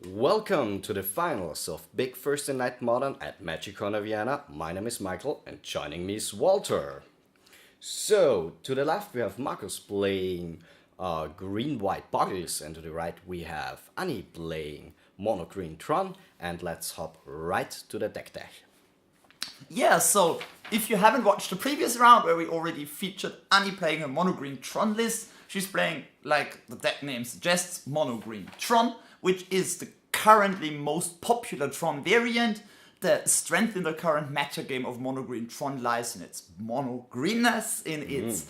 Welcome to the finals of Big Thursday Night Modern at Magicon Vienna. My name is Michael and joining me is Walter. So, to the left we have Marcus playing green-white BOGLES, and to the right we have Annie playing mono-green TRON, and let's hop right to the deck. Yeah, so if you haven't watched the previous round where we already featured Annie playing a mono-green Tron list, she's playing, like the deck name suggests, mono-green Tron, which is the currently most popular Tron variant. The strength in the current meta game of mono-green Tron lies in its mono-greenness, in its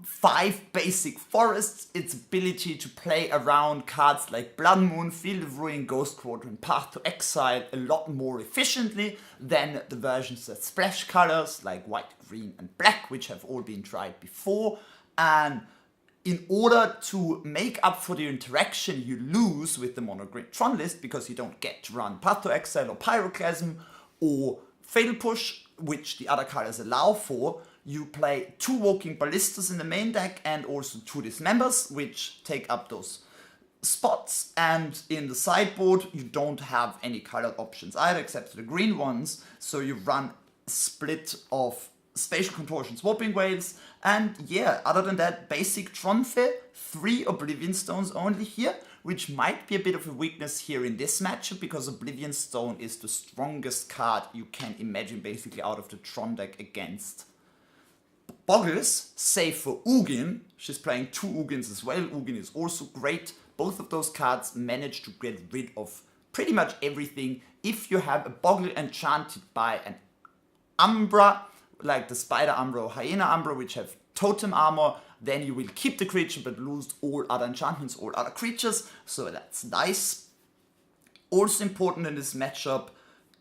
5 basic forests, its ability to play around cards like Blood Moon, Field of Ruin, Ghost Quadrant, Path to Exile a lot more efficiently than the versions that splash colors like white, green and black, which have all been tried before. And in order to make up for the interaction you lose with the mono-green Tron list, because you don't get to run Path to Exile or Pyroclasm or Fatal Push, which the other colors allow for, you play 2 Walking Ballistas in the main deck and also 2 Dismembers, which take up those spots. And in the sideboard, you don't have any colored options either, except for the green ones. So you run a split of Spatial Contortion Swapping Whales. And yeah, other than that, basic Tron fare, 3 Oblivion Stones only here, which might be a bit of a weakness here in this matchup, because Oblivion Stone is the strongest card you can imagine basically out of the Tron deck against BOGLES, save for Ugin. She's playing 2 Ugins as well. Ugin is also great. Both of those cards manage to get rid of pretty much everything. If you have a BOGLE enchanted by an Umbra, like the Spider Umbra or Hyena Umbra, which have totem armor, then you will keep the creature but lose all other enchantments, all other creatures. So that's nice. Also important in this matchup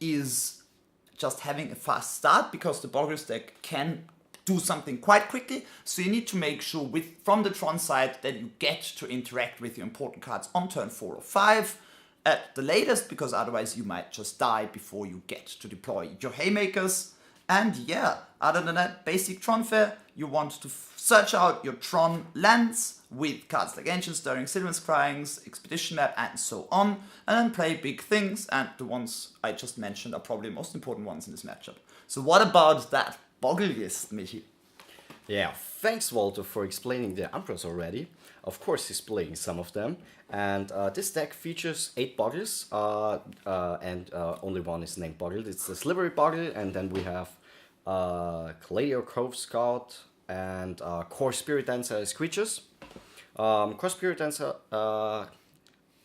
is just having a fast start, because the BOGLES deck can do something quite quickly, so you need to make sure from the Tron side that you get to interact with your important cards on turn 4 or 5 at the latest, because otherwise you might just die before you get to deploy your Haymakers. And yeah, other than that, basic Tron fare, you want to search out your Tron lands with cards like Ancient Stirring, Sylvan Scryings, Expedition Map and so on, and then play big things, and the ones I just mentioned are probably the most important ones in this matchup. So what about that BOGLES, Michi? Yeah, thanks Walter for explaining the Umbras already. Of course he's playing some of them. And this deck features 8 BOGLES, and only one is named BOGLE. It's the Slivery BOGLE, and then we have Cladio Cove Scout and Core Spirit Dancer as creatures. Core Spirit Dancer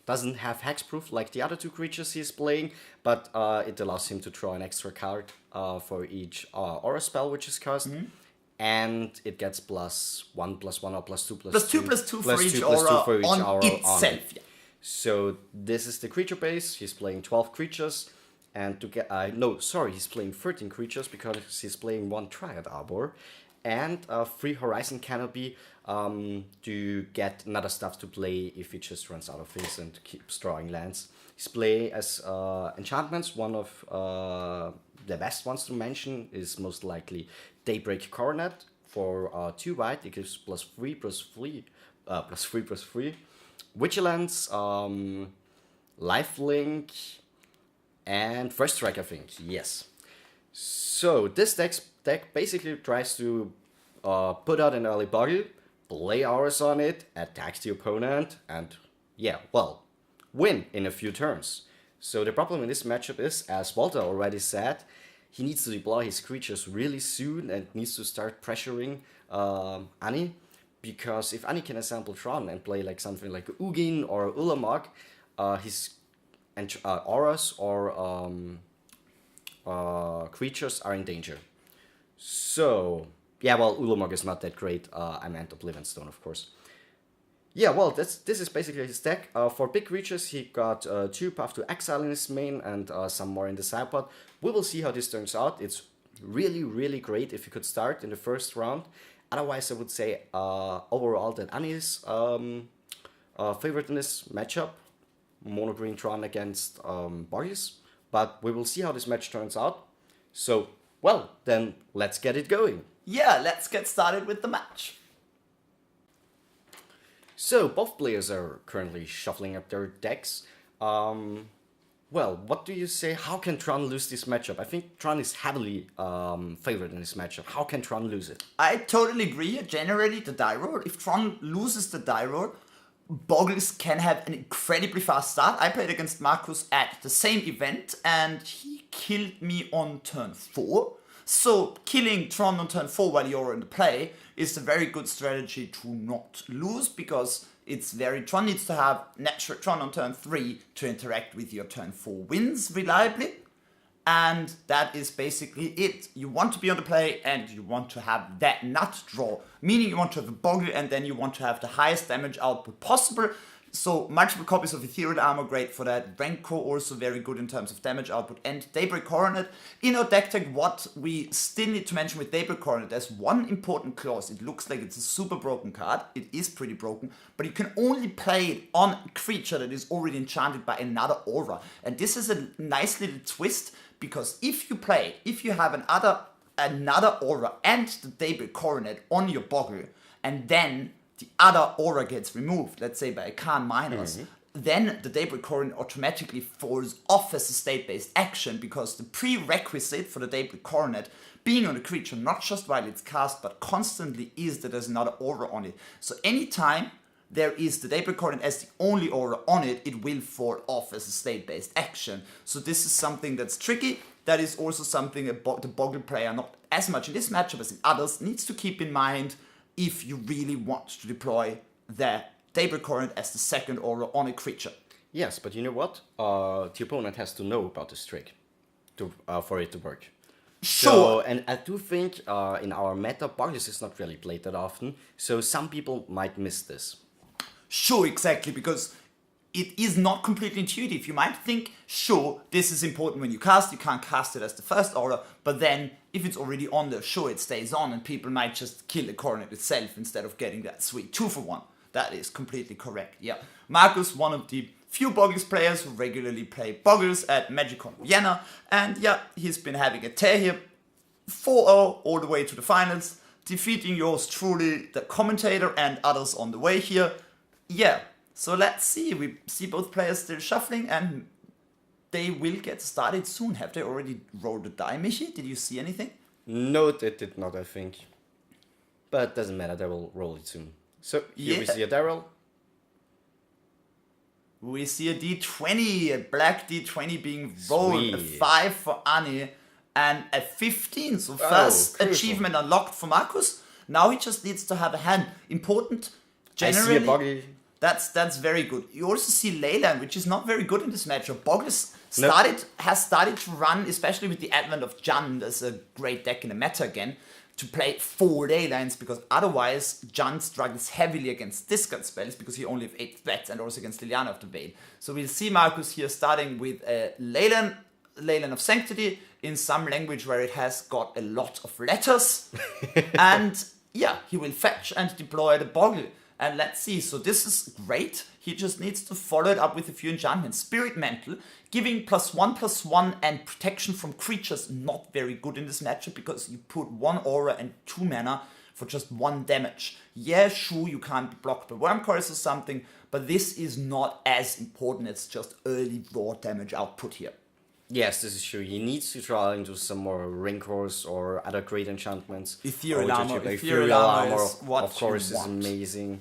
doesn't have hexproof like the other 2 creatures he's playing, but it allows him to draw an extra card for each aura spell which is cast. And it gets +1/+1 or +2/+2. +2/+2 for each aura on itself. Yeah. So this is the creature base. He's playing 12 creatures. And to get... he's playing 13 creatures because he's playing 1 Triad Arbor. And 3 Horizon Canopy to get another stuff to play if he just runs out of things and keeps drawing lands. He's playing as enchantments. One of the best ones to mention is most likely Daybreak Coronet for 2 white. It gives +3/+3 Vigilance, Lifelink, and First Strike, I think. Yes. So this deck basically tries to put out an early BOGLE, play auras on it, attack the opponent, and win in a few turns. So the problem in this matchup is, as Walter already said, he needs to deploy his creatures really soon and needs to start pressuring Annie, because if Annie can assemble Tron and play like something like Ugin or Ulamog, his auras or creatures are in danger. So, yeah, well, Ulamog is not that great. I meant Oblivion Stone, of course. Yeah, well, this is basically his deck. For big creatures, he got 2 Path to Exile in his main and some more in the sideboard. We will see how this turns out. It's really, really great if you could start in the first round. Otherwise, I would say overall that Annie is favorite in this matchup. Mono-green Tron against BOGLES. But we will see how this match turns out. So, well, then let's get it going. Yeah, let's get started with the match. So both players are currently shuffling up their decks. Well, what do you say? How can Tron lose this matchup? I think Tron is heavily favored in this matchup. How can Tron lose it? I totally agree. Generally, the die roll, if Tron loses the die roll, BOGLES can have an incredibly fast start. I played against Markus at the same event and he killed me on turn 4. So killing Tron on turn 4 while you're in the play is a very good strategy to not lose, because Tron needs to have natural Tron on turn 3 to interact with your turn 4 wins reliably. And that is basically it. You want to be on the play and you want to have that nut draw, meaning you want to have a BOGLE and then you want to have the highest damage output possible. So multiple copies of Ethereal Armor, great for that. Renko also very good in terms of damage output. And Daybreak Coronet. In our deck tech, what we still need to mention with Daybreak Coronet, there's one important clause. It looks like it's a super broken card. It is pretty broken, but you can only play it on a creature that is already enchanted by another aura. And this is a nice little twist, because if you have another aura and the Daybreak Coronet on your BOGLE, and then the other aura gets removed, let's say by a Khan Minus, then the Daybreak Coronet automatically falls off as a state-based action, because the prerequisite for the Daybreak Coronet being on a creature, not just while it's cast, but constantly, is that there's another aura on it. So anytime there is the Daybreak Coronet as the only aura on it, it will fall off as a state-based action. So this is something that's tricky. That is also something the BOGLE player, not as much in this matchup as in others, needs to keep in mind if you really want to deploy the Daybreak Coronet as the second aura on a creature. Yes, but you know what? The opponent has to know about this trick for it to work. Sure. So, and I do think in our meta, BOGLES is not really played that often, so some people might miss this. Sure, exactly, because it is not completely intuitive. You might think, sure, this is important when you cast. You can't cast it as the first aura, but then if it's already on there, sure, it stays on, and people might just kill the Coronet itself instead of getting that sweet 2-for-1. That is completely correct, yeah. Markus, one of the few BOGLES players who regularly play BOGLES at MagicCon Vienna, and yeah, he's been having a tear here. 4-0 all the way to the finals, defeating yours truly, the commentator, and others on the way here. Yeah, so let's see. We see both players still shuffling, and they will get started soon. Have they already rolled the die, Michi? Did you see anything? No, they did not, I think. But doesn't matter, they will roll it soon. So here we see a die roll. We see a D20, a black D20 being rolled, Sweet. a 5 for Annie, and a 15. So first crucial. achievement unlocked for Markus. Now he just needs to have a hand. Important, generally. I see a BOGLE. That's very good. You also see Leyland, which is not very good in this matchup. BOGLES has started to run, especially with the advent of Jund as a great deck in the meta again, to play 4 Leylands, because otherwise Jund struggles heavily against discard spells, because he only has 8 threats, and also against Liliana of the Veil. So we'll see Markus here starting with a Leyland of Sanctity, in some language where it has got a lot of letters. And yeah, he will fetch and deploy the BOGLE. And let's see, so this is great. He just needs to follow it up with a few enchantments. Spirit Mantle, giving +1/+1 and protection from creatures, not very good in this matchup, because you put 1 aura and 2 mana for just 1 damage. Yeah, sure, you can't be blocked by Worm Chorus or something, but this is not as important. It's just early raw damage output here. Yes, this is true. He needs to try into some more Ring Course or other great enchantments. Ethereal Armor is what of course, you is want. amazing.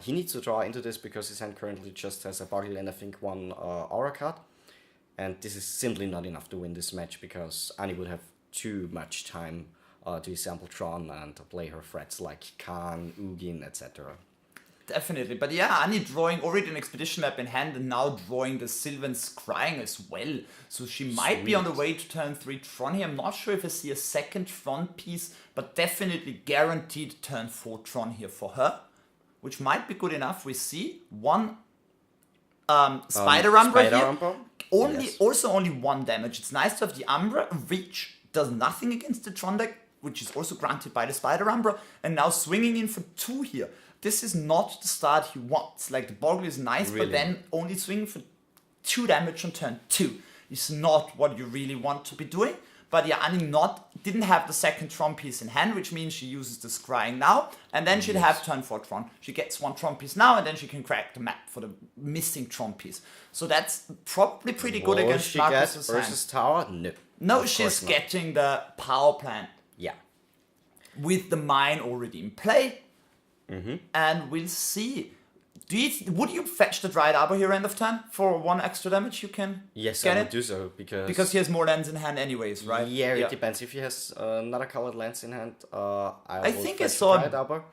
He needs to draw into this because his hand currently just has a BOGLE and I think 1 aura card. And this is simply not enough to win this match, because Annie would have too much time to sample Tron and to play her threats like Khan, Ugin, etc. Definitely, but yeah, Annie drawing already an expedition map in hand, and now drawing the Sylvan Scrying as well. So she might be on the way to turn 3 Tron here. I'm not sure if I see a second Tron piece, but definitely guaranteed turn 4 Tron here for her, which might be good enough. We see 1 Spider Umbra here. Also only 1 damage. It's nice to have the Umbra. Reach does nothing against the Tron deck, which is also granted by the Spider Umbra, and now swinging in for 2 here. This is not the start he wants. Like, the BOGLE is nice, really? But then only swinging for 2 damage on turn 2 is not what you really want to be doing. But yeah, Annie didn't have the second Tron piece in hand, which means she uses the scrying now, and then she'd have turn 4 Tron. She gets 1 Tron piece now, and then she can crack the map for the missing Tron piece. So that's probably pretty good against she Marcus's get hand. versus tower? No. No, Of she's course not. getting the power plant Yeah. with the mine already in play, Mm-hmm. and we'll see. Would you fetch the Dried Arbor here end of turn for 1 extra damage? You can Yes, get I would it do so because he has more lands in hand, anyways, right? Yeah, it depends. If he has another colored lens in hand, I think will I fetch saw- Dried Arbor.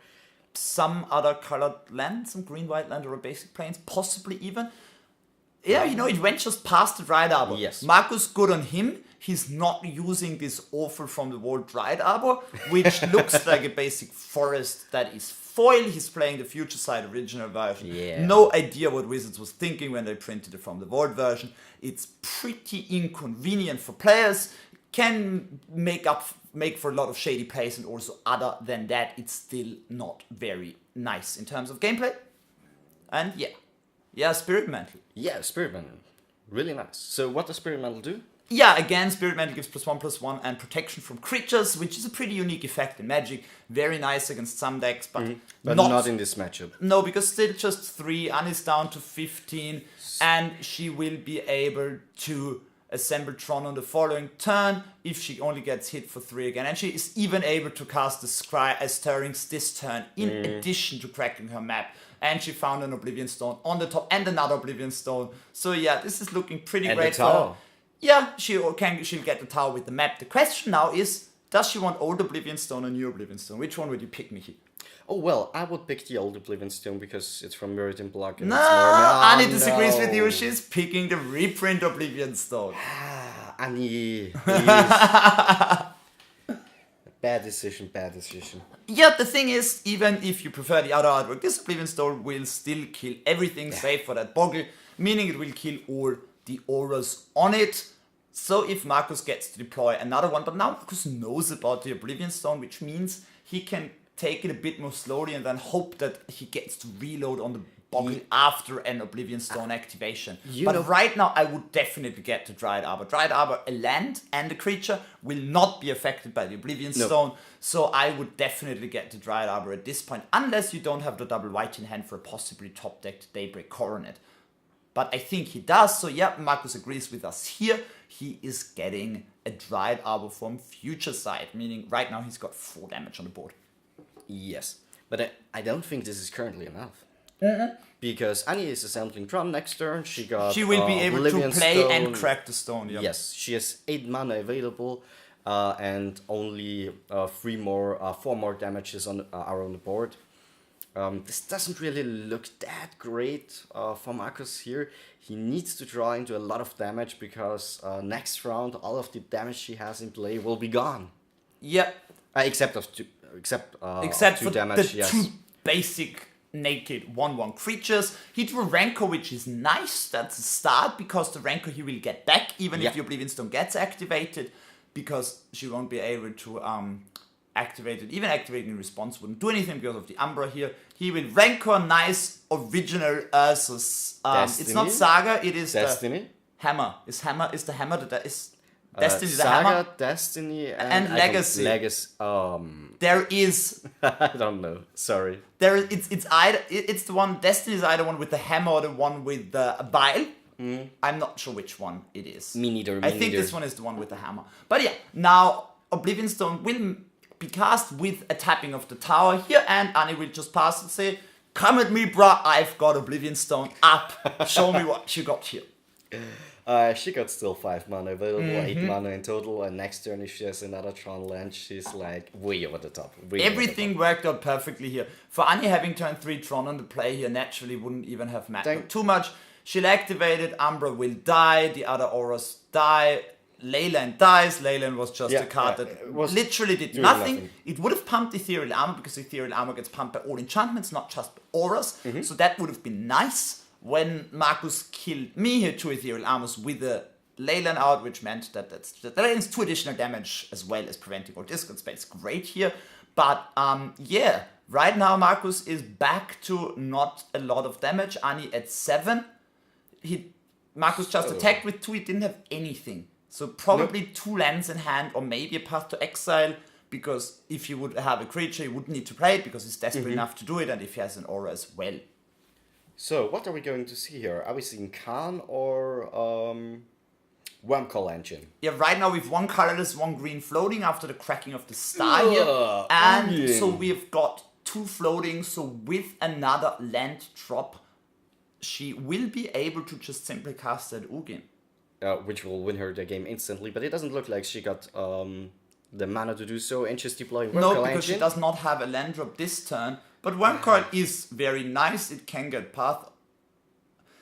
Some other colored land, some green, white land, or a basic plains, possibly even. Yeah, it went just past the Dried Arbor. Yes. Marcus, good on him. He's not using this awful from the wall Dried Arbor, which looks like a basic forest that is foil. He's playing the Future Side original version. Yeah. No idea what Wizards was thinking when they printed it from the Vault version. It's pretty inconvenient for players. Can make for a lot of shady plays, and also other than that, it's still not very nice in terms of gameplay. And yeah, Spirit Mantle. Yeah, Spirit Mantle. Really nice. So what does Spirit Mantle do? Yeah, again, Spirit Mantle gives +1/+1 and protection from creatures, which is a pretty unique effect in Magic. Very nice against some decks, but, But not in this matchup. No, because still just 3, Annie's down to 15, and she will be able to assemble Tron on the following turn if she only gets hit for 3 again. And she is even able to cast the Scry as Stirrings this turn, in addition to cracking her map. And she found an Oblivion Stone on the top and another Oblivion Stone. So yeah, this is looking pretty And great the tower. for her. Yeah, she'll get the tower with the map. The question now is, does she want old Oblivion Stone or new Oblivion Stone? Which one would you pick, Mickey? Oh, well, I would pick the old Oblivion Stone because it's from Meridian Block. And No, it's more... Annie disagrees with you. She's picking the reprint Oblivion Stone. Annie, please. Bad decision. Yeah, the thing is, even if you prefer the other artwork, this Oblivion Stone will still kill everything save for that Bogle, meaning it will kill all the auras on it. So if Marcus gets to deploy another one, but now Marcus knows about the Oblivion Stone, which means he can take it a bit more slowly and then hope that he gets to reload on the Bogle after an Oblivion Stone activation. But right now, I would definitely get to Dried Arbor. Dried Arbor, a land and a creature, will not be affected by the Oblivion Stone. So I would definitely get to Dried Arbor at this point, unless you don't have the double white in hand for a possibly top-decked Daybreak Coronet. But I think he does, so yeah, Marcus agrees with us here. He is getting a Dried Arbor from Future Side, meaning right now he's got 4 damage on the board. Yes, but I don't think this is currently enough. Because Annie is assembling Tron next turn. She will be able Oblivion to play Stone. and crack the stone. Yeah. Yes, she has 8 mana available, and only 4 more damages are on the board. This doesn't really look that great for Marcus here. He needs to draw into a lot of damage because next round all of the damage she has in play will be gone. Yep. Except Except 2 for damage. the Yes. 2 basic naked 1/1 creatures. He drew Rancor, which is nice. That's a start because the Rancor he will get back even if the Oblivion Stone gets activated, because she won't be able to activate it. Even activating response wouldn't do anything because of the Umbra here. He will Rancor, nice original Ursus. It's not Saga, it is Destiny. the Hammer. Is the Hammer that is Destiny the Saga, Hammer? Destiny, And Legacy. There is I don't know. Sorry. it's the one. Destiny is either one with the hammer or the one with the vial. I'm not sure which one it is. Me neither. I think this one is the one with the hammer. But yeah, now Oblivion Stone will be cast with a tapping of the tower here, and Annie will just pass and say, "Come at me, bruh, I've got Oblivion Stone up. Show me what you got here." She got still 5 mana available, 8 mana in total, and next turn if she has another Tron land, she's like way over the top. Everything worked out perfectly here. For Annie having turn 3 Tron on the play here naturally wouldn't even have mattered too much. She'll activate it, Umbra will die, the other auras die, Leyland dies. Leyland was just a card that literally did nothing. It would have pumped Ethereal Armor because Ethereal Armor gets pumped by all enchantments, not just by auras. So that would have been nice. When Marcus killed me here, 2 Ethereal Armors with a Leyland out, which meant that that is 2 additional damage as well as preventing all discard space. Great here. But yeah, right now Marcus is back to not a lot of damage. Annie at 7. Marcus just attacked with 2, he didn't have anything. So probably 2 lands in hand, or maybe a path to exile, because if you would have a creature, you wouldn't need to play it because he's desperate enough to do it, and if he has an aura as well. So, what are we going to see here? Are we seeing Khan or Wormcall Engine? Yeah, right now we've 1 colorless, 1 green floating after the cracking of the star here. And so we've got 2 floating, so with another land drop, she will be able to just simply cast that Ugin. Which will win her the game instantly, but it doesn't look like she got the mana to do so, and she's deploying Wormcall No, because Engine. she does not have a land drop this turn. But Wormcall is very nice. It can get path.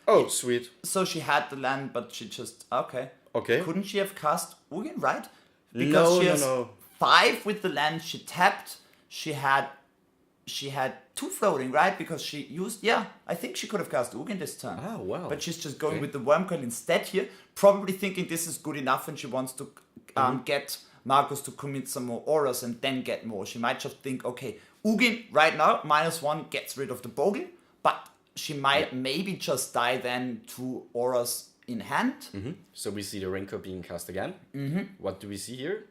Oh, sweet. So she had the land, but she just... Okay. Okay. Couldn't she have cast Ugin, right? No, she has no. 5 with the land. She tapped. She had 2 floating, right? Because she used... Yeah, I think she could have cast Ugin this turn. Oh, wow. But she's just going with the Wormcall instead here. Probably thinking this is good enough and she wants to get Marcus to commit some more auras and then get more. She might just think, okay, Ugin right now, -1 gets rid of the Bogle, but she might maybe just die then to auras in hand. So we see the Renko being cast again. What do we see here?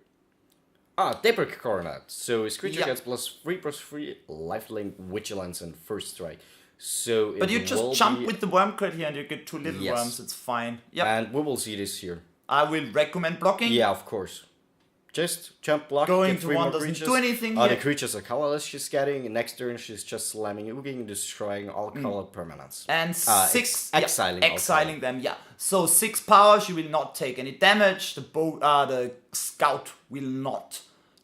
Daybreak Coronet. So his creature gets +3/+3, lifelink, vigilance, and first strike. So But you just jump with the Wormcall here and you get 2 little worms, it's fine. Yep. And we will see this here. I will recommend blocking. Yeah, of course. Just jump, block, Going get to 3 1 more doesn't creatures. do anything The here. creatures are colorless she's getting. Next turn she's just slamming Ugin, destroying all colored permanents. And 6 exiling all exiling them, yeah. So 6 power, she will not take any damage. The scout will not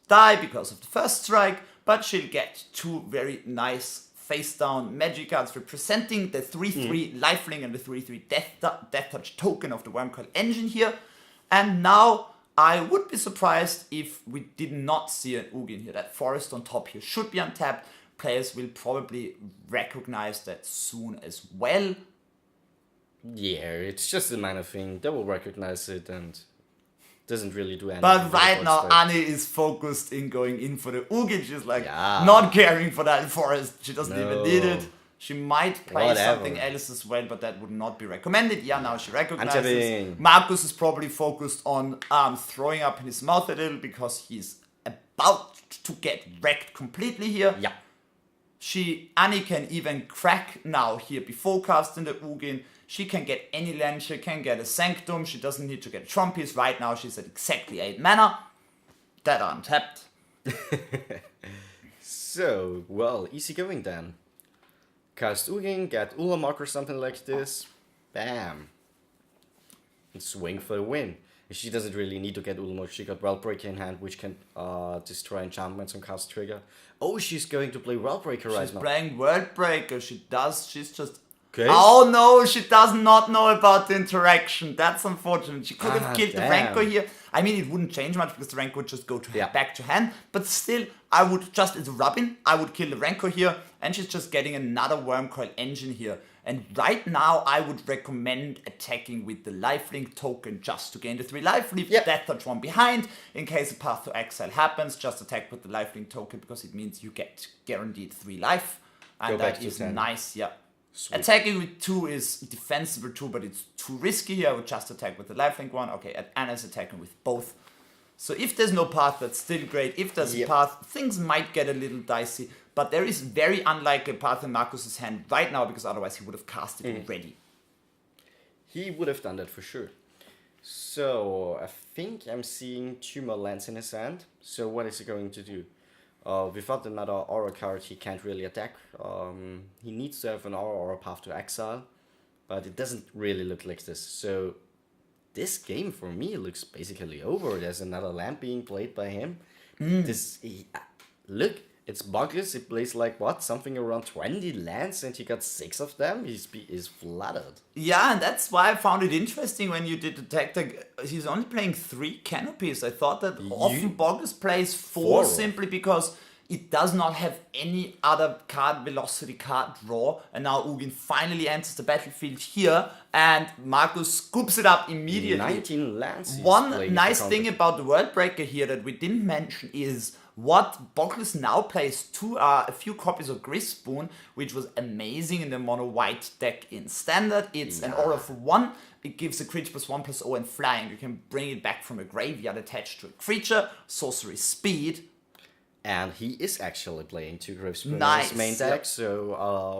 die because of the first strike, but she'll get 2 very nice face down magic cards representing the 3/3 lifelink and the 3/3 death touch token of the Wormcall Engine here. And now I would be surprised if we did not see an Ugin here. That forest on top here should be untapped. Players will probably recognize that soon as well. Yeah, it's just a minor thing. They will recognize it and doesn't really do anything. But right now, Annie is focused in going in for the Ugin. She's like Yeah. not caring for that forest. She doesn't even need it. No. She might play Whatever. something else as well, but that would not be recommended. Yeah, now she recognizes. Untapping. Marcus is probably focused on throwing up in his mouth a little because he's about to get wrecked completely here. Yeah. Annie can even crack now here before casting the Ugin. She can get any land, she can get a Sanctum, she doesn't need to get a Tron piece. Right now she's at exactly 8 mana. That are untapped. So, well, easy going then. Cast Ugin, get Ulamog or something like this. Bam. And swing for the win. She doesn't really need to get Ulamog. She got Realbreaker in hand, which can destroy enchantments on cast trigger. Oh, she's going to play Realbreaker right now. She's playing Worldbreaker. She's just... Okay. Oh no, she does not know about the interaction. That's unfortunate. She could have killed the damn. Rancor here. I mean, it wouldn't change much because the Rancor would just go to Yeah. back to hand. But still, I would just, as a Robin, I would kill the Rancor here. And she's just getting another Wormcoil Engine here. And right now, I would recommend attacking with the lifelink token just to gain the 3 life. Leave Yeah. the Death Touch one behind. In case a Path to Exile happens, just attack with the lifelink token because it means you get guaranteed 3 life. And Go back that to is 10. nice, yeah. Sweet. Attacking with 2 is defensible too, but it's too risky here. I would just attack with the lifelink one. Okay, Anna's attacking with both. So if there's no path, that's still great. If there's a path, things might get a little dicey. But there is very unlikely a path in Marcus's hand right now, because otherwise he would have cast it already. He would have done that for sure. So, I think I'm seeing 2 more lands in his hand. So what is he going to do? Without another aura card, he can't really attack. He needs to have an aura or a path to exile. But it doesn't really look like this. So, this game for me looks basically over. There's another land being played by him. Look, it's BOGLES. He plays like what? Something around 20 lands and he got 6 of them. He's flooded. Yeah, and that's why I found it interesting when you did the tactic. He's only playing 3 canopies. I thought that often BOGLES plays 4 simply because it does not have any other card velocity card draw. And now Ugin finally enters the battlefield here and Marcus scoops it up immediately. 19 lands. One nice thing about the Worldbreaker here that we didn't mention is What BOGLES now plays too are a few copies of Grispoon, which was amazing in the mono white deck in standard. It's an aura for 1. It gives a creature +1/+0 and flying. You can bring it back from a graveyard attached to a creature. Sorcery speed. And he is actually playing 2 Gravespoon in Nice, his main deck, so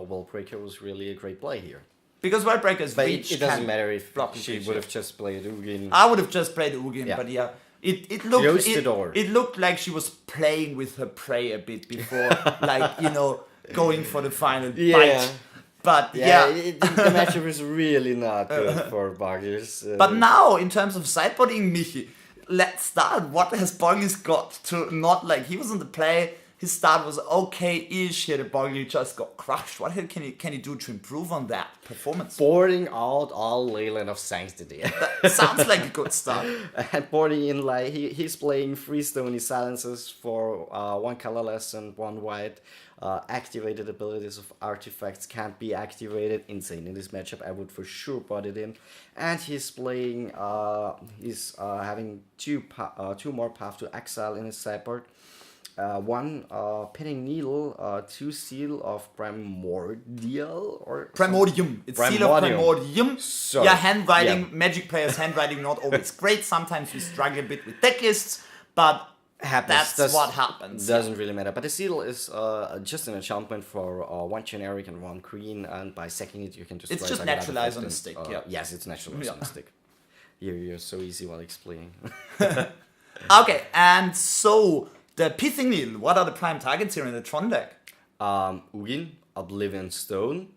Wallbreaker was really a great play here. Because Wallbreaker's But reach it doesn't can matter if block she creature. would have just played Ugin. I would have just played Ugin, Yeah. but yeah. It Close the door. looked it looked like she was playing with her prey a bit before, like, going for the final bite. But yeah. The matchup is really not good for BOGLES. But now, in terms of sideboarding, Michi, let's start. What has BOGLES got to not like? He was on the play. His start was okay-ish. Here, the BOGLES just got crushed. What can he do to improve on that performance? Boarding out all Leyland of Sanctity. That sounds like a good start. And boarding in, like, he's playing 3 Stony Silences for 1 colorless and 1 white. Activated abilities of artifacts can't be activated. Insane in this matchup. I would for sure board it in. And he's playing, he's having 2 more Path to Exile in his sideboard. 1 Pinning Needle, 2 Seal of Primordial or Primordium. It's Seal of Primordium. So, yeah, handwriting, Magic players' handwriting not always great. Sometimes we struggle a bit with deck lists, but that's what happens. Doesn't really matter. But the seal is just an enchantment for 1 generic and 1 green, and by sacking it, you can just. It's just naturalize on a stick. Yeah. Yes, it's naturalize on a stick. You're so easy while explaining. Okay, and so the Pithing Needle. What are the prime targets here in the Tron deck? Ugin, Oblivion Stone,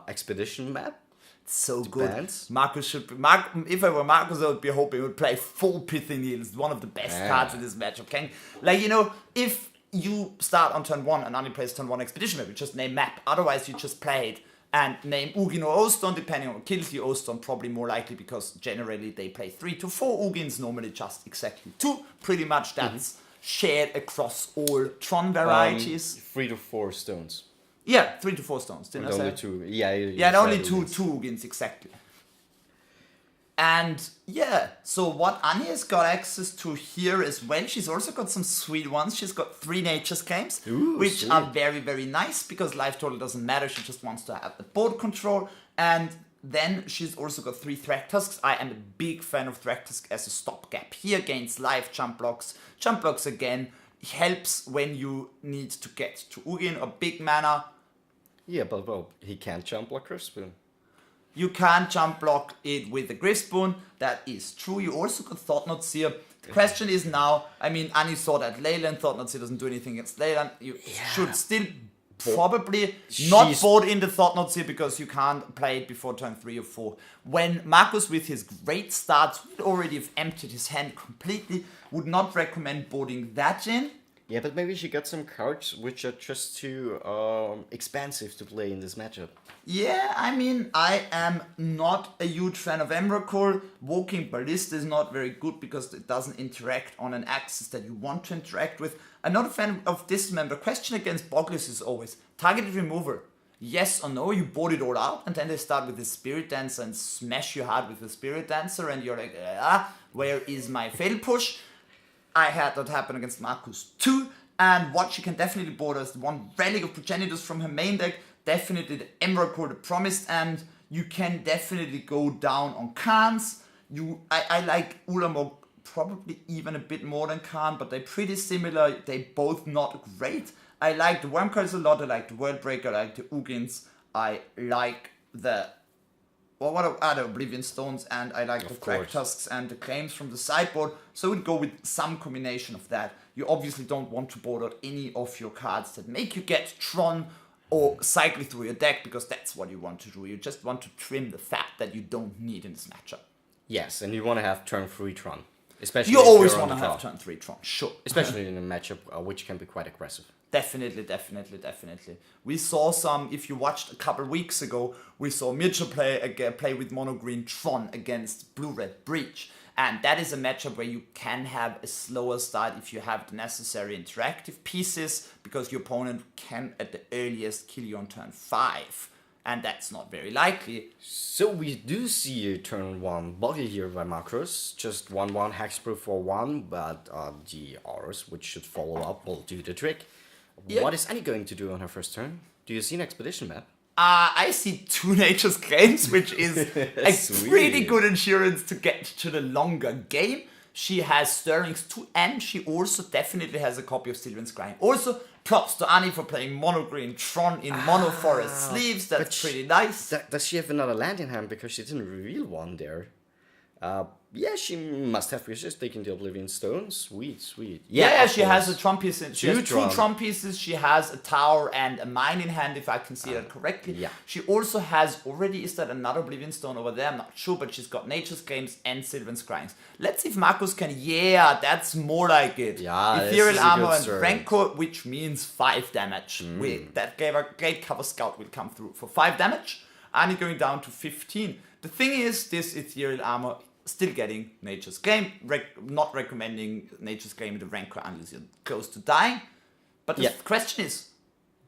Expedition Map. So good. Depends. Marcus should. If I were Marcus, I would be hoping he would play full Pithing Needles. One of the best cards in this matchup. If you start on turn 1 and only plays turn 1 Expedition Map, you just name Map. Otherwise, you just play it and name Ugin or Ostone, depending on what kills you. Ostone probably more likely because generally they play 3 to 4. Ugins normally just exactly 2. Pretty much that's shared across all Tron varieties. 3 to 4 stones. Yeah, 3 to 4 stones. Didn't I say? Only 2. Yeah. Yeah, and only two Ugins, exactly. And yeah, so what Anya's got access to here as well, she's also got some sweet ones. She's got 3 Nature's Claims, which sweet. are very, very nice because life total doesn't matter. She just wants to have the board control. And then she's also got 3 Thragtusks. I am a big fan of Thragtusk as a stopgap here against life jump blocks. Jump blocks again helps when you need to get to Ugin or big mana. Yeah, but well, he can't jump like Grispoon. You can't jump block it with the Grispoon. That is true. You also got Thought-Knot Seer. The question is now, I mean, Annie saw that Leyland. Thought-Knot Seer doesn't do anything against Leyland. You should still probably not board in the Thought-Knot Seer because you can't play it before turn 3 or 4. When Marcus, with his great starts, would already have emptied his hand completely, would not recommend boarding that in. Yeah, but maybe she got some cards which are just too expensive to play in this matchup. Yeah, I mean, I am not a huge fan of Emrakul. Woking Ballista is not very good because it doesn't interact on an axis that you want to interact with. I'm not a fan of Dismember. Question against BOGLES is always targeted removal. Yes or no, you board it all out, and then they start with the Spirit Dancer and smash you hard with the Spirit Dancer, and you're like, where is my fail push? I had that happen against Marcus too, and what she can definitely board is the 1 Relic of Progenitors from her main deck, definitely the Emrakul, the Promised, and you can definitely go down on Khans. I like Ulamog probably even a bit more than Khan, but they're pretty similar. They both not great. I like the Wormcurls a lot. I like the Worldbreaker. I like the Ugins. I like the the Oblivion Stones, and I like the Thragtusks and the Claims from the sideboard. So we'd go with some combination of that. You obviously don't want to board out any of your cards that make you get Tron or cycle through your deck, because that's what you want to do. You just want to trim the fat that you don't need in this matchup. Yes, and you want to have turn 3 Tron. Especially you always want to have turn 3 Tron, sure. Especially in a matchup which can be quite aggressive. Definitely. We saw some, if you watched a couple weeks ago, we saw Mitchell play with mono green Tron against blue-red Breach. And that is a matchup where you can have a slower start if you have the necessary interactive pieces, because your opponent can at the earliest kill you on turn 5. and that's not very likely. So we do see a turn 1 boggle here by Macros, just 1-1 hexproof for 1, but the auras, which should follow up, will do the trick. Yeah. What is Annie going to do on her first turn? Do you see an expedition map? I see 2 Nature's Claims, which is a pretty good insurance to get to the longer game. She has Stirrings too, and she also definitely has a copy of Sylvan Scrying. Also, props to Annie for playing mono green Tron in mono forest sleeves. That's pretty nice. Does she have another land in hand? Because she didn't reveal one there. Yeah, she must have, because she's taking the Oblivion Stone. Sweet. Yeah, of she course. has a Tron piece. She has 2 Tron. Tron pieces. She has a tower and a mine in hand, if I can see that correctly. Yeah. She also has already, is that another Oblivion Stone over there? I'm not sure, but she's got Nature's Claims and Sylvan Scryings. Let's see if Marcus can. Yeah, that's more like it. Yeah, this Ethereal is a Armor good and start. Rancor, which means 5 damage. Wait, that gave a great cover scout will come through for 5 damage. Annie going down to 15. The thing is, this Ethereal Armor still getting Nature's Claim, not recommending Nature's Claim the Rancor unless you're close to dying. But the question is,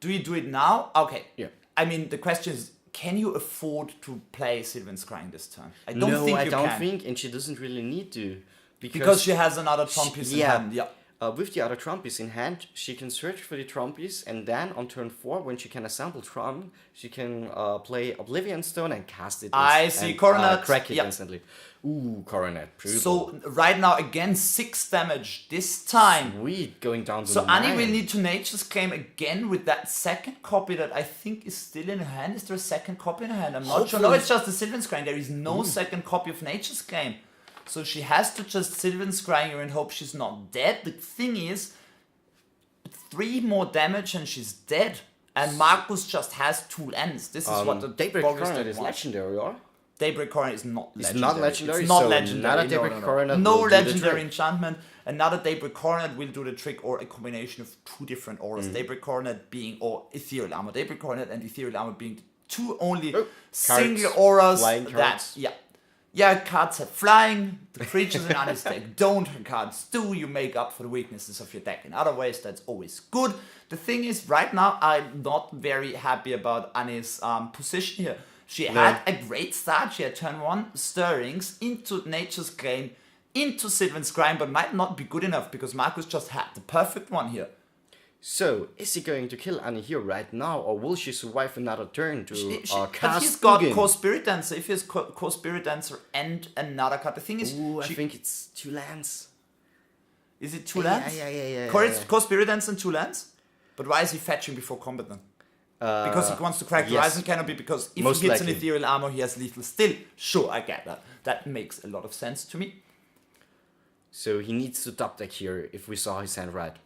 do you do it now? Okay. Yeah. I mean, the question is, can you afford to play Sylvan Scrying this turn? I don't No, think I you don't can. think, and she doesn't really need to. Because she has another Tron piece in hand. Yeah. With the other Tron piece in hand, she can search for the Tron piece, and then on turn 4, when she can assemble Tron, she can play Oblivion Stone and cast it. I see Coronet. Crack it Yep. instantly. Ooh, Coronet. Beautiful. So right now, again, 6 damage this time. Sweet, going down to So 9. Annie will need to Nature's Claim again with that second copy that I think is still in her hand. Is there a second copy in her hand? I'm not sure. No, it's just the Sylvan Scrying. There is no second copy of Nature's Claim. So she has to just Sylvan Scrying her and hope she's not dead. The thing is, 3 more damage and she's dead. And Marcus just has 2 lands. This is what the Daybreak Boggles Coronet don't is want. legendary, or? Daybreak Coronet is not It's legendary. not legendary, It's not so legendary. another Daybreak Coronet No will do the legendary trick. enchantment. Another Daybreak Coronet will do the trick, or a combination of 2 different auras. Mm. Daybreak Coronet being, or Ethereal Armor. Daybreak Coronet and Ethereal Armor being the 2 only single auras flying that, cards. yeah, cards have flying. The creatures in Annie's deck don't, and cards do. You make up for the weaknesses of your deck in other ways. That's always good. The thing is, right now, I'm not very happy about Annie's position here. She had a great start. She had turn 1 Stirrings into Nature's Claim, into Sylvan Scrying, but might not be good enough because Marcus just had the perfect one here. So, is he going to kill Annie here right now, or will she survive another turn to But cast he's got Ugin? Core Spirit Dancer. If he has Core Spirit Dancer and another card, the thing is, Ooh, I think it's 2 lands. is it 2 lands? Yeah. Core Spirit Dancer and 2 lands? But why is he fetching before combat then? Because he wants to crack the yes. Horizon Canopy, because if Most he hits likely. an Ethereal Armor, he has lethal still. Sure, I get that. That makes a lot of sense to me. So he needs to top deck here, if we saw his hand right.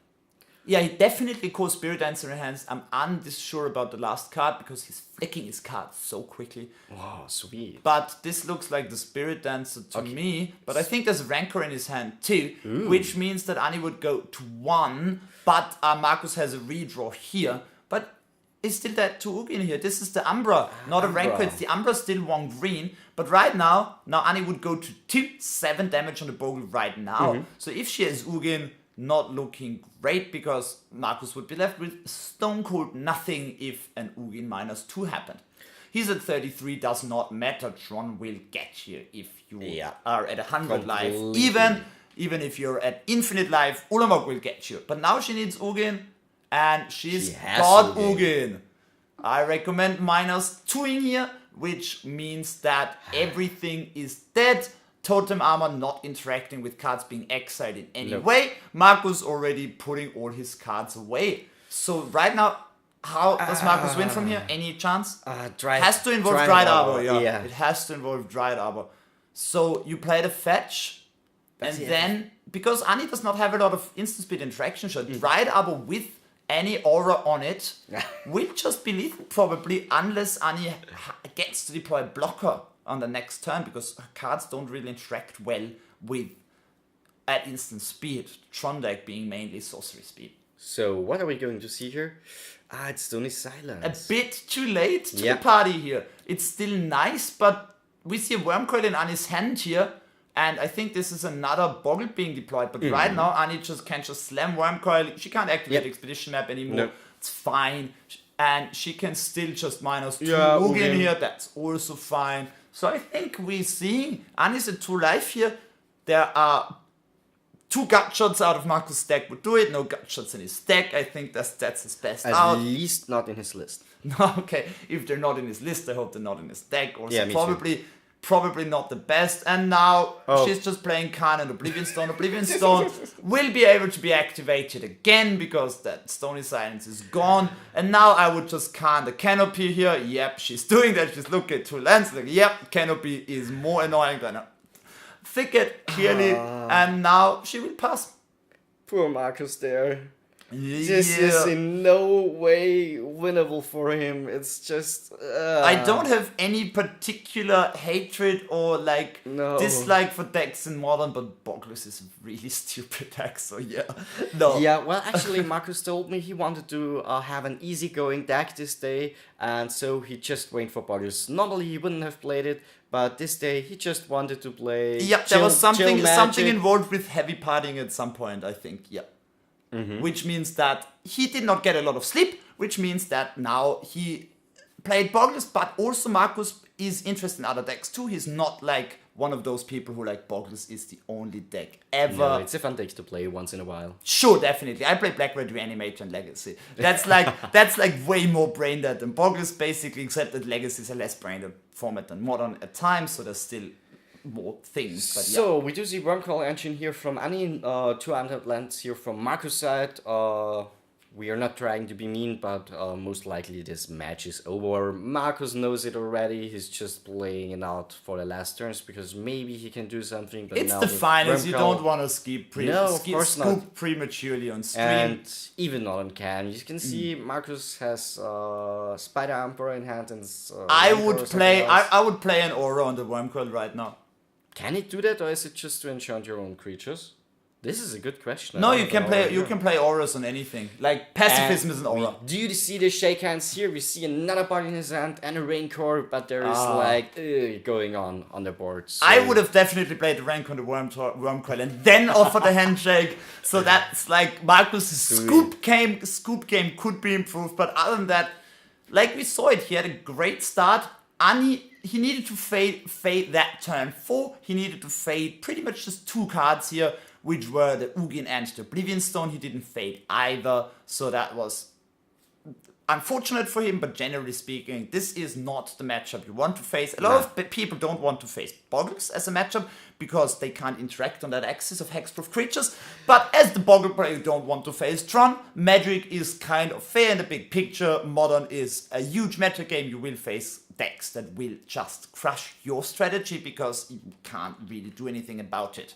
Yeah, he definitely Core Spirit Dancer in hands. I'm unsure about the last card, because he's flicking his cards so quickly. Oh, sweet. But this looks like the Spirit Dancer to me. But I think there's a Rancor in his hand too, which means that Annie would go to 1, but Marcus has a redraw here. But it's still that 2 Ugin here. This is the Umbra, not a Rancor. It's the Umbra, still 1 green. But right now Annie would go to 2, 7 damage on the Bogle right now. So if she has Ugin, not looking great, because Marcus would be left with stone cold nothing if an Ugin -2 happened. He's at 33, does not matter. Tron will get you if you are at 100 life. Even if you're at infinite life, Ulamog will get you. But now she needs Ugin, and she's got Ugin. I recommend -2ing here, which means that everything is dead. Totem Armor not interacting with cards being exiled in any way. Marcus already putting all his cards away. So right now, how does Marcus win from here? Any chance? Has to involve Dried Arbor. Yeah, it has to involve Dried Arbor. So you play the fetch, and then, because Annie does not have a lot of instant speed interaction shot, Dried Arbor with any aura on it will just be lethal probably, unless Annie gets to deploy a blocker on the next turn, because her cards don't really interact well with at instant speed. Tron deck being mainly sorcery speed. So what are we going to see here? It's Stony Silence. A bit too late to the party here. It's still nice, but we see a Wormcoil in Annie's hand here, and I think this is another Boggle being deployed. But right now, Annie can't just slam Wormcoil. She can't activate Expedition Map anymore. It's fine. and she can still just minus 2 Yeah, Ugin Ugin. here. That's also fine. So I think we're seeing Annie's at 2 life here. There are 2 gut shots out of Marcus' deck would do it. No gut shots in his deck. I think that's his best At out. least not in his list. No, okay. If they're not in his list, I hope they're not in his deck. Also, Yeah, me too. probably not the best. And now she's just playing Khan and Oblivion Stone. Oblivion Stone will be able to be activated again because that Stony Silence is gone. And now I would just Khan the Canopy here. Yep, she's doing that. She's looking at 2 lands. Like, yep, Canopy is more annoying than a Thicket, clearly. And now she will pass. Poor Marcus there. This is in no way winnable for him. It's just... I don't have any particular hatred or No. dislike for decks in Modern, but BOGLES is a really stupid deck, so yeah. No. Yeah, well, actually, Marcus told me he wanted to have an easygoing deck this day, and so he just went for BOGLES. Normally, he wouldn't have played it, but this day he just wanted to play. Yep, there was chill something Magic. involved with heavy partying at some point, I think, yeah. Which means that he did not get a lot of sleep, which means that now he played BOGLES, but also Marcus is interested in other decks too. He's not like one of those people who like BOGLES is the only deck ever. No, it's a fun deck to play once in a while. Sure, definitely. I play Black Red Reanimator and Legacy. That's like way more brain dead than BOGLES basically, except that Legacy is a less brain dead format than Modern at times, so there's still more things. But yeah. So we do see Wormcrawl engine here from Annie, 200 lands here from Marcus' side. We are not trying to be mean, but most likely this match is over. Marcus knows it already. He's just playing it out for the last turns because maybe he can do something. But It's now the with finals. You Wormcrawl- don't want to skip No, of course not. scoop prematurely on stream. And even not on can. You can see Marcus has Spider Emperor in hand and I Rancor or would something play. else. I would play an aura on the Wormcoil right now. Can it do that, or is it just to enchant your own creatures? This is a good question. No, I you don't can know play. right You here. can play auras on anything. Like pacifism is an aura. Do you see the shake hands here? We see another bug in his hand and a Rancor, but there is going on the board. So I would have definitely played the rank on the Wormcoil and then offered a handshake. So that's like Marcus' scoop game could be improved, but other than that, like we saw it, he had a great start. He needed to fade that turn 4. He needed to fade pretty much just 2 cards here, which were the Ugin and the Oblivion Stone. He didn't fade either, so that was unfortunate for him, but generally speaking, this is not the matchup you want to face. A lot of people don't want to face BOGLES as a matchup because they can't interact on that axis of hexproof creatures. But as the BOGLE player, you don't want to face TRON. Magic is kind of fair in the big picture. Modern is a huge meta game. You will face decks that will just crush your strategy because you can't really do anything about it.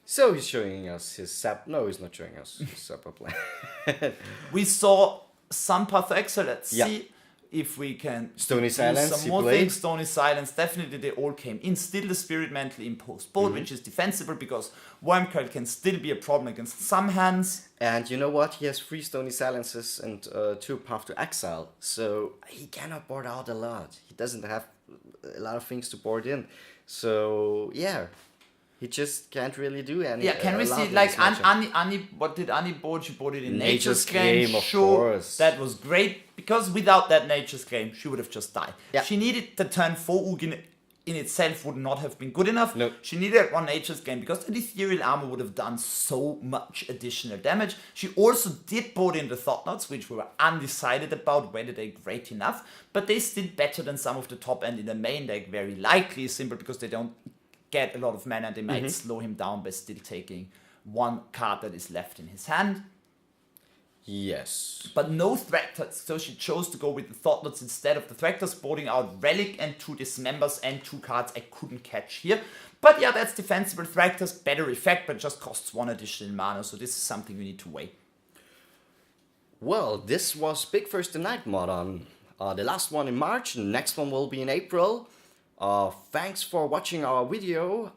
So he's showing us his sap. No, he's not showing us his supper plan. We saw some Path to Exile. Let's Yeah. see if we can Stony do Silence, some he more played. things. Stony Silence, definitely they all came in. Still the Spirit Mantle imposed board, which is defensible because Wormcoil can still be a problem against some hands. And you know what? He has 3 Stony Silences and 2 Path to Exile. So he cannot board out a lot. He doesn't have a lot of things to board in. So yeah, he just can't really do any. Yeah, can we a lot see in like this matchup. Annie? What did Annie board? She boarded in Nature's Nature's Claim. Claim, of Sure, course. that was great because without that Nature's Claim, she would have just died. Yeah. She needed the turn 4 Ugin in itself would not have been good enough. No. She needed one Nature's Claim because the Ethereal Armor would have done so much additional damage. She also did board in the Thought Knots, which we were undecided about whether they're great enough, but they still better than some of the top end in the main deck, very likely, simply because they don't get a lot of mana and they might slow him down by still taking 1 card that is left in his hand. Yes. But no Thractors, so she chose to go with the Thought Knots instead of the Thractors, boarding out Relic and 2 Dismembers and 2 cards I couldn't catch here. But yeah, that's defensible. Thractors, better effect, but just costs 1 additional mana, so this is something we need to weigh. Well, this was Big First Night Modern. The last one in March, the next one will be in April. Thanks for watching our video.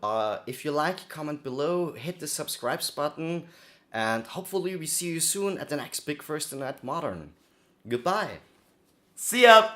If you like, comment below, hit the subscribe button, and hopefully we see you soon at the next Big First Night Modern. Goodbye. See ya!